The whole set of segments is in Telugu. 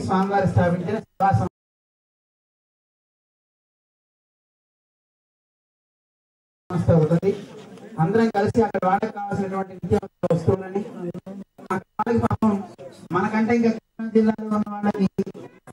స్వామివారు స్థాపించిన సేవా సంస్థ ఉంటుంది. అందరం కలిసి అక్కడ వాళ్ళకి కావాల్సినటువంటి నిత్యావసర వస్తువులని వాళ్ళకి పాపం మనకంటే ఇంకా కృష్ణా జిల్లాలో ఉన్న వాళ్ళకి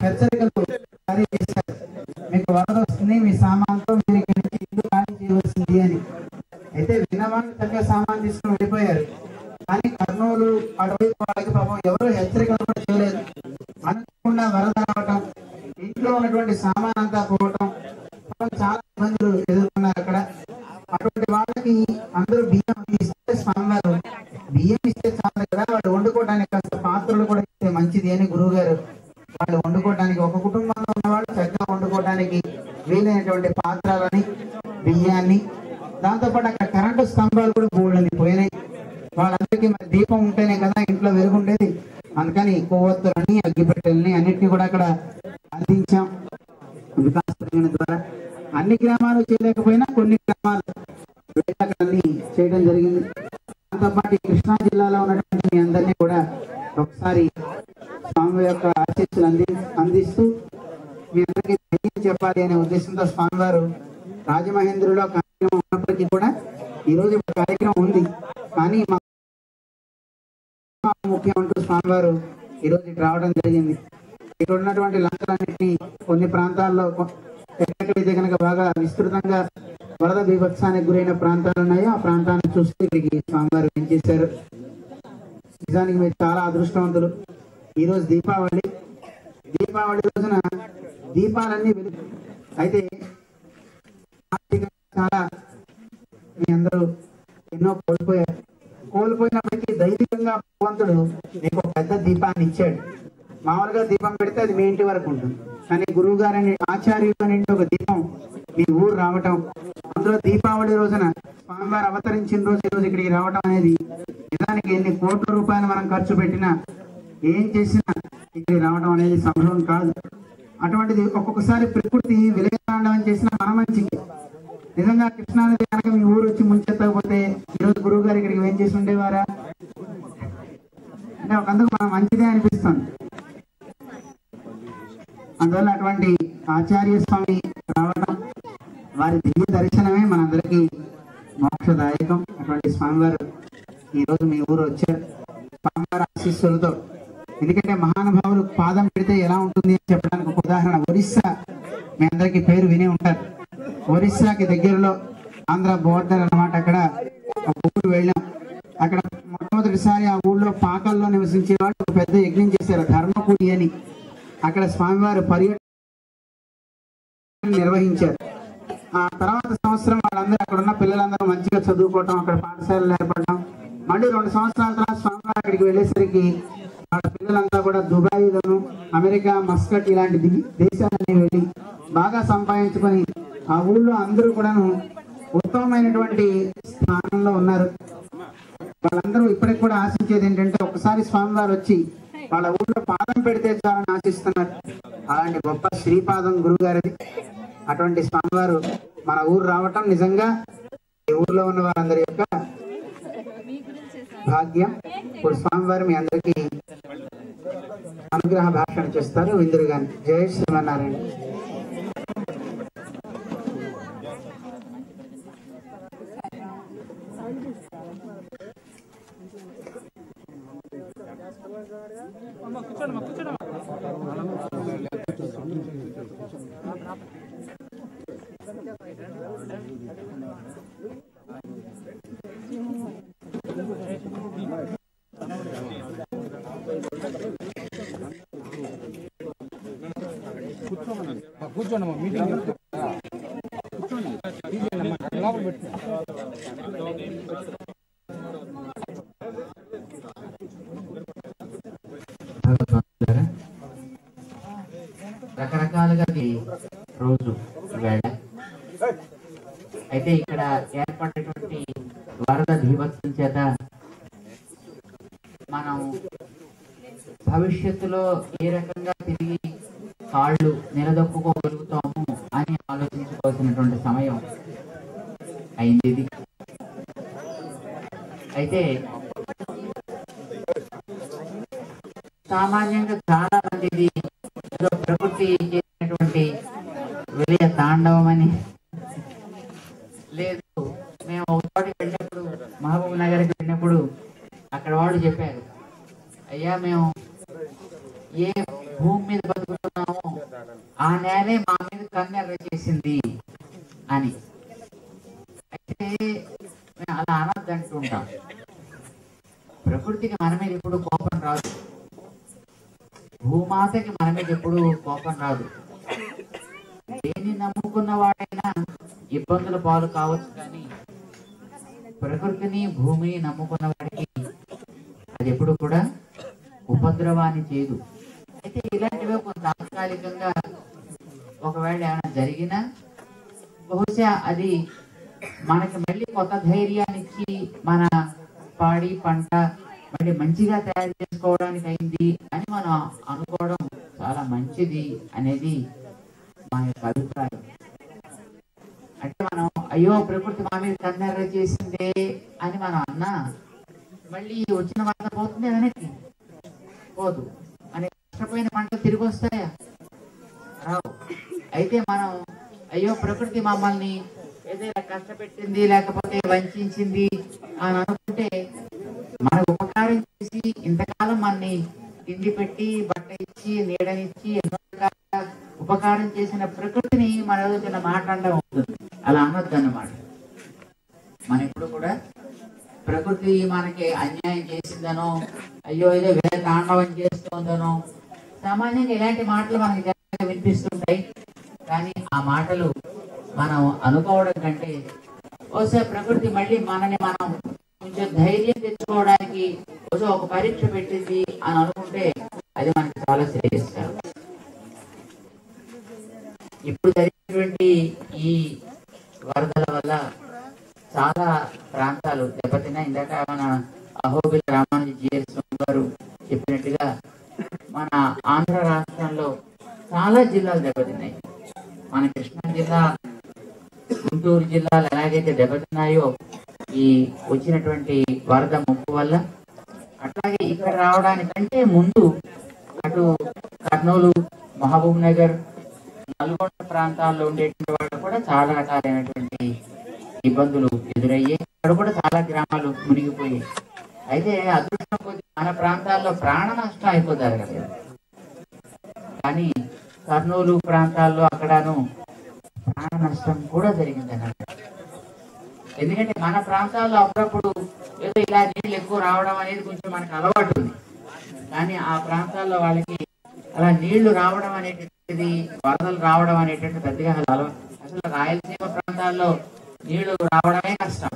హెచ్చరికలు జారీ చేశారు. మీకు వరద వస్తుంది, మీ సామాన్తో మీరు ఇక్కడి నుంచి ఇల్లు ఖాళీ చేయవలసింది అని. అయితే విన్నవాళ్ళు చక్కగా సామాన్ తీసుకుని వెళ్ళిపోయారు. కానీ కర్నూలు అటువైపు వాళ్ళకి పాపం ఎవరు హెచ్చరికలు కూడా చేయలేదు. అనుకోకుండా వరద రావటం, ఇంట్లో ఉన్నటువంటి సామాన్ అంతా పోవటం, చాలా ఇబ్బందులు ఎదుర్కొన్నారు అక్కడ. అటువంటి వాళ్ళకి అందరూ బియ్యం ఇస్తే స్వామివారు బియ్యం ఇస్తే చాలు కదా, వాళ్ళు వండుకోవడానికి కాస్త పాత్రలు కూడా ఇస్తే మంచిది అని గురువు గారు వాళ్ళు వండుకోవడానికి, ఒక కుటుంబంలో ఉన్నవాళ్ళు చక్కగా వండుకోవడానికి వీలైనటువంటి పాత్రలని, బియ్యాన్ని, దాంతోపాటు అక్కడ కరెంటు స్తంభాలు కూడా బోల్డని పోయినాయి. వాళ్ళందరికీ మరి దీపం ఉంటేనే కదా ఇంట్లో వెలుగుండేది. అందుకని కొవ్వొత్తులని, అగ్గిపెట్టెల్ని అన్నిటినీ కూడా అక్కడ అందించాం వికాస్ ప్రయోజన ద్వారా. అన్ని గ్రామాలు చేయలేకపోయినా కొన్ని గ్రామాలు అన్ని చేయడం జరిగింది. దాంతోపాటు కృష్ణా జిల్లాలో ఉన్నటువంటి మీ అందరినీ కూడా ఒకసారి స్వామి యొక్క ఆశీస్సులు అందిస్తూ మీ అందరికీ ధైర్యం చెప్పాలి అనే ఉద్దేశంతో స్వామివారు రాజమహేంద్రులో కార్యక్రమం ఉన్నప్పటికీ కూడా ఈరోజు కార్యక్రమం ఉంది. కానీ మా ముఖ్యం అంటూ స్వామివారు ఈరోజు రావడం జరిగింది. ఇక్కడ ఉన్నటువంటి లంకలన్నింటినీ కొన్ని ప్రాంతాల్లో ఎక్కడైతే కనుక బాగా విస్తృతంగా వరద బీభత్సానికి గురైన ప్రాంతాలు ఉన్నాయో ఆ ప్రాంతాన్ని చూస్తే ఇక్కడికి స్వామివారు ఏం చేశారు. నిజానికి మీరు చాలా అదృష్టవంతులు. ఈరోజు దీపావళి రోజున దీపాలన్నీ వెలుగు. అయితే చాలా మీ అందరూ ఎన్నో కోల్పోయినప్పటికీ ధైర్యంగా భగవంతుడు మీకు ఒక పెద్ద దీపాన్ని ఇచ్చాడు. మామూలుగా దీపం పెడితే అది మీ ఇంటి వరకు ఉంటుంది. కానీ గురువు గారని ఆచార్యులు నుండి ఒక దీపం మీ ఊరు రావటం, అందులో దీపావళి రోజున స్వామివారు అవతరించిన రోజు ఈరోజు ఇక్కడికి రావటం అనేది నిజానికి ఎన్ని కోట్ల రూపాయలు మనం ఖర్చు పెట్టినా ఏం చేసినా ఇక్కడికి రావడం అనేది సంభవం కాదు. అటువంటిది ఒక్కొక్కసారి ప్రకృతి విలయతాండవం చేసిన మన మంచికి. నిజంగా కృష్ణానది కనుక మీ ఊరు వచ్చి ముంచెత్తకపోతే ఈరోజు గురువు గారు ఇక్కడికి ఏం చేసి ఉండేవారా అంటే ఒకందుకు మనం మంచిదే అనిపిస్తుంది. అందువల్ల అటువంటి ఆచార్య స్వామి రావడం, వారి దివ్య దర్శనమే మనందరికీ మోక్షదాయకం. అటువంటి స్వామివారు ఈరోజు మీ ఊరు వచ్చారు స్వామివారి ఆశీస్సులతో. ఎందుకంటే మహానుభావులు పాదం పెడితే ఎలా ఉంటుంది అని చెప్పడానికి ఒక ఉదాహరణ, ఒరిస్సా మీ అందరికీ పేరు వినే ఉంటారు. ఒరిస్సాకి దగ్గరలో ఆంధ్ర బోర్డర్ అన్నమాట. అక్కడ ఒక ఊరు వెళ్ళాం. అక్కడ మొట్టమొదటిసారి ఆ ఊళ్ళో పాకల్లో నివసించే వాళ్ళు ఒక పెద్ద యజ్ఞం చేశారు, ధర్మపురి అని. అక్కడ స్వామివారు పర్యటన నిర్వహించారు. ఆ తర్వాత సంవత్సరం వాళ్ళందరూ అక్కడ ఉన్న పిల్లలందరూ మంచిగా చదువుకోవటం, అక్కడ పాఠశాలలు ఏర్పడటం. మళ్ళీ 2 సంవత్సరాల తర్వాత స్వామివారు అక్కడికి వెళ్ళేసరికి వాళ్ళ పిల్లలంతా కూడా దుబాయ్లోను, అమెరికా, మస్కట్ ఇలాంటి దేశాలన్నీ వెళ్ళి బాగా సంపాదించుకొని ఆ ఊళ్ళో అందరూ కూడాను ఉత్తమమైనటువంటి స్థానంలో ఉన్నారు. వాళ్ళందరూ ఇప్పటికి కూడా ఆశించేది ఏంటంటే ఒకసారి స్వామివారు వచ్చి వాళ్ళ ఊళ్ళో పాదం పెడితే చాలని ఆశిస్తున్నారు. అలాంటి గొప్ప శ్రీపాదం గురువు గారిది. అటువంటి స్వామివారు మన ఊరు రావటం నిజంగా ఈ ఊర్లో ఉన్న వారందరి యొక్క భాగ్యం. ఇప్పుడు స్వామివారు మీ అందరికీ అనుగ్రహ భాషణ చేస్తారు. విందురు గాని. జై శ్రీమన్నారాయణ. కూర్చోండి మీటింగ్ రకరకాలుగా రోజు వేళ అయితే ఇక్కడ ఏర్పడినటువంటి వరద బీభత్సం చేత మనం భవిష్యత్తులో ఏ రకంగా తిరిగి కాళ్ళు నిలదొక్కుకోగలుగుతాము అని ఆలోచించుకోవాల్సినటువంటి సమయం అయింది ఇది. అయితే సామాన్యంగా చాలా మంది ప్రకృతి చేసినటువంటి విలయ తాండవం అని లేదు. మేము ఒక చోటికి వెళ్ళినప్పుడు, మహబూబ్ నగర్కి వెళ్ళినప్పుడు అక్కడ వాళ్ళు చెప్పారు, అయ్యా మేము ఏ భూమి మీద బతుకుతున్నామో ఆ నేలే మా మీద కన్నెర్ర చేసింది అని. అయితే మేము అలా అనొద్దంటూ ఉంటాం. ప్రకృతికి మన మీద ఎప్పుడు కోపం రాదు, భూమాతకి మన మీద ఎప్పుడు కోపం రాదు. దేన్ని నమ్ముకున్న వాడైనా ఇబ్బందుల పాలు కావచ్చు, కానీ ప్రకృతిని భూమిని నమ్ముకున్న వాడికి అది ఎప్పుడు కూడా ఉపద్రవాన్ని చేయదు. అయితే ఇలాంటివే కొంత తాత్కాలికంగా ఒకవేళ ఏమైనా జరిగినా బహుశా అది మనకి మళ్ళీ కొత్త ధైర్యాన్ని ఇచ్చి మన పాడి పంట మళ్ళీ మంచిగా తయారు చేసుకోవడానికి అయింది అని మనం అనుకోవడం చాలా మంచిది అనేది మా యొక్క అభిప్రాయం. అంటే మనం అయ్యో ప్రకృతి మా మీద కన్నెర్ర చేసిందే అని మనం అన్నా మళ్ళీ వచ్చిన పంట పోతుంది, వెనక్కి పోదు. అని కష్టపోయిన పంటలు తిరిగి వస్తాయా? రావు. అయితే మనం అయ్యో ప్రకృతి మమ్మల్ని ఏదైనా కష్టపెట్టింది లేకపోతే వంచింది అని అనుకుంటే, మన ఉపకారం చేసి ఇంతకాలం మనని తిండి పెట్టి బట్ట ఇచ్చి నీడనిచ్చి ఎన్నో రకాల ఉపకారం చేసిన ప్రకృతిని మన చిన్న మాట్లాడడం అవుతుంది. అలా అనొద్దు అన్నమాట. మనం ఎప్పుడు కూడా ప్రకృతి మనకి అన్యాయం చేసిందనో, అయ్యో ఏదో వేరే తాండవం చేస్తుందనో, సామాన్యంగా ఇలాంటి మాటలు మనకి జనాలుగా వినిపిస్తుంటాయి. కానీ ఆ మాటలు మనం అనుకోవడం కంటే బహుశా ప్రకృతి మళ్ళీ మనని మనం కొంచెం ధైర్యం తెచ్చుకోవడానికి బహుశా ఒక పరీక్ష పెట్టింది అని అనుకుంటే అది మనకి చాలా శ్రేయస్కరం. ఇప్పుడు జరిగినటువంటి ఈ వరదల వల్ల చాలా ప్రాంతాలు దెబ్బతిన్నాయి. ఇందాక మన అహోబిల రామానుజ జిఎస్ గారు చెప్పినట్టుగా మన ఆంధ్ర రాష్ట్రంలో చాలా జిల్లాలు దెబ్బతిన్నాయి. మన కృష్ణా జిల్లా, గుంటూరు జిల్లాలు ఎలాగైతే దెబ్బతిన్నాయో ఈ వచ్చినటువంటి వరద ముప్పు వల్ల, అట్లాగే ఇక్కడ రావడానికంటే ముందు అటు కర్నూలు, మహబూబ్ నగర్, నల్గొండ ప్రాంతాల్లో ఉండేటువంటి వాళ్ళు కూడా చాలా రకాలైనటువంటి ఇబ్బందులు ఎదురయ్యాయి. అక్కడ కూడా చాలా గ్రామాలు మునిగిపోయాయి. అయితే అదృష్టం కొద్ది మన ప్రాంతాల్లో ప్రాణ నష్టం అయిపోతారు కదా, కానీ కర్నూలు ప్రాంతాల్లో అక్కడను ప్రాణ నష్టం కూడా జరిగిందన్నమాట. ఎందుకంటే మన ప్రాంతాల్లో అప్పుడప్పుడు ఏదో ఇలా నీళ్ళు ఎక్కువ రావడం అనేది కొంచెం మనకు అలవాటు ఉంది, కానీ ఆ ప్రాంతాల్లో వాళ్ళకి అలా నీళ్లు రావడం అనేటువంటిది, వరదలు రావడం అనేటువంటి పెద్దగా అసలు రాయలసీమ ప్రాంతాల్లో నీళ్లు రావడమే కష్టం.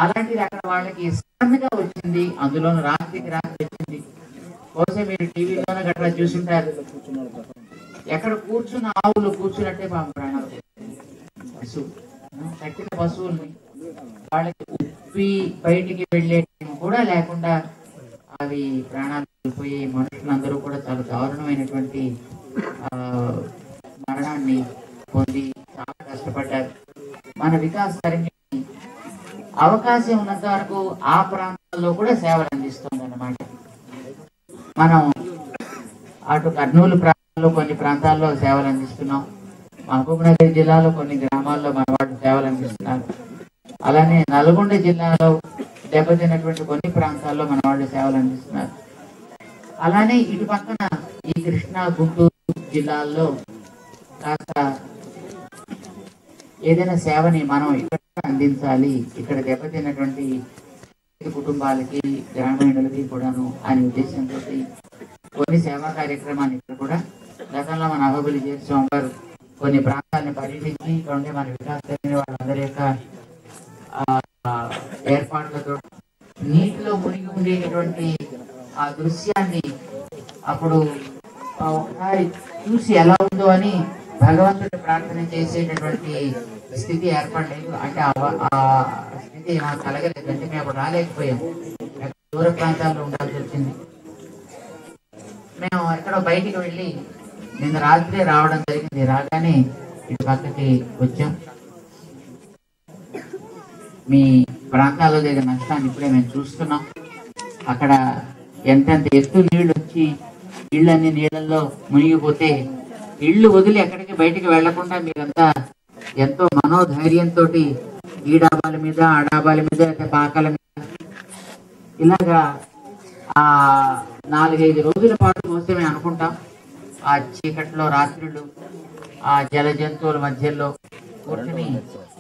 అలాంటిది అక్కడ వాళ్ళకి సడన్గా వచ్చింది, అందులోనూ రాత్రికి రాత్రి వచ్చింది. బహుశా మీరు టీవీలోనే గట్రా చూసుంటారు, ఎక్కడ కూర్చున్న ఆవులు కూర్చున్నట్టే ప్రాణాలు పశువు కట్టిన పశువుల్ని వాళ్ళకి ఉప్పి బయటికి వెళ్ళే కూడా లేకుండా అవి ప్రాణాలు కోల్పోయి మనుషులందరూ కూడా చాలా దారుణమైనటువంటి మరణాన్ని పొంది చాలా కష్టపడ్డారు. మన వికాస్ తరంగిణి అవకాశం ఉన్నంత వరకు ఆ ప్రాంతాల్లో కూడా సేవలు అందిస్తుంది అన్నమాట. మనం అటు కర్నూలు ప్రాంతాల్లో కొన్ని ప్రాంతాల్లో సేవలు అందిస్తున్నాం, మహబూబ్ నగర్ జిల్లాలో కొన్ని గ్రామాల్లో మన వాళ్ళు సేవలు అందిస్తున్నారు. అలానే నల్గొండ జిల్లాలో దెబ్బతిన్నటువంటి కొన్ని ప్రాంతాల్లో మన వాళ్ళు సేవలు అందిస్తున్నారు. అలానే ఇటు పక్కన ఈ కృష్ణా, గుంటూరు జిల్లాల్లో కాస్త ఏదైనా సేవని మనం ఇక్కడ అందించాలి, ఇక్కడ దెబ్బతిన్నటువంటి కుటుంబాలకి, గ్రామీణులకి కూడాను అనే ఉద్దేశంతో కొన్ని సేవా కార్యక్రమాన్ని ఇక్కడ కూడా గతంలో మన అహోబిలి స్వామి గారు కొన్ని ప్రాంతాలను పర్యటించి ఇక్కడ ఉండే మన వికాస్ జరిగిన వాళ్ళందరి యొక్క ఏర్పాట్లతో నీటిలో మునిగి ఉండేటటువంటి ఆ దృశ్యాన్ని అప్పుడు ఒకసారి చూసి ఎలా ఉందో అని భగవంతుడి ప్రార్థన చేసేటటువంటి స్థితి ఏర్పడలేదు. అంటే ఆ స్థితి మాకు కలగలేదు, అంటే మేము అప్పుడు రాలేకపోయాం, దూర ప్రాంతాల్లో ఉండాల్సి వచ్చింది. మేము ఎక్కడో బయటికి వెళ్ళి నిన్న రాత్రి రావడం జరిగింది. రాగానే ఇటు పక్కకి వచ్చాం. మీ ప్రాంతాల్లో జరిగిన నష్టాన్ని ఇప్పుడే మేము చూస్తున్నాం. అక్కడ ఎంతెంత ఎత్తు నీళ్లు వచ్చి ఇళ్ళన్ని నీళ్ళల్లో మునిగిపోతే ఇళ్ళు వదిలి ఎక్కడికి బయటికి వెళ్లకుండా మీరంతా ఎంతో మనోధైర్యంతో ఈ డాబాల మీద ఆ డాబాల మీద పాకల మీద ఇలాగా ఆ 4-5 రోజుల పాటు కోసమే అనుకుంటాం. ఆ చీకట్లో రాత్రులు ఆ జల జంతువుల మధ్యలో కూర్చుని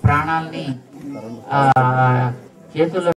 ప్రాణాలని చేతుల్లో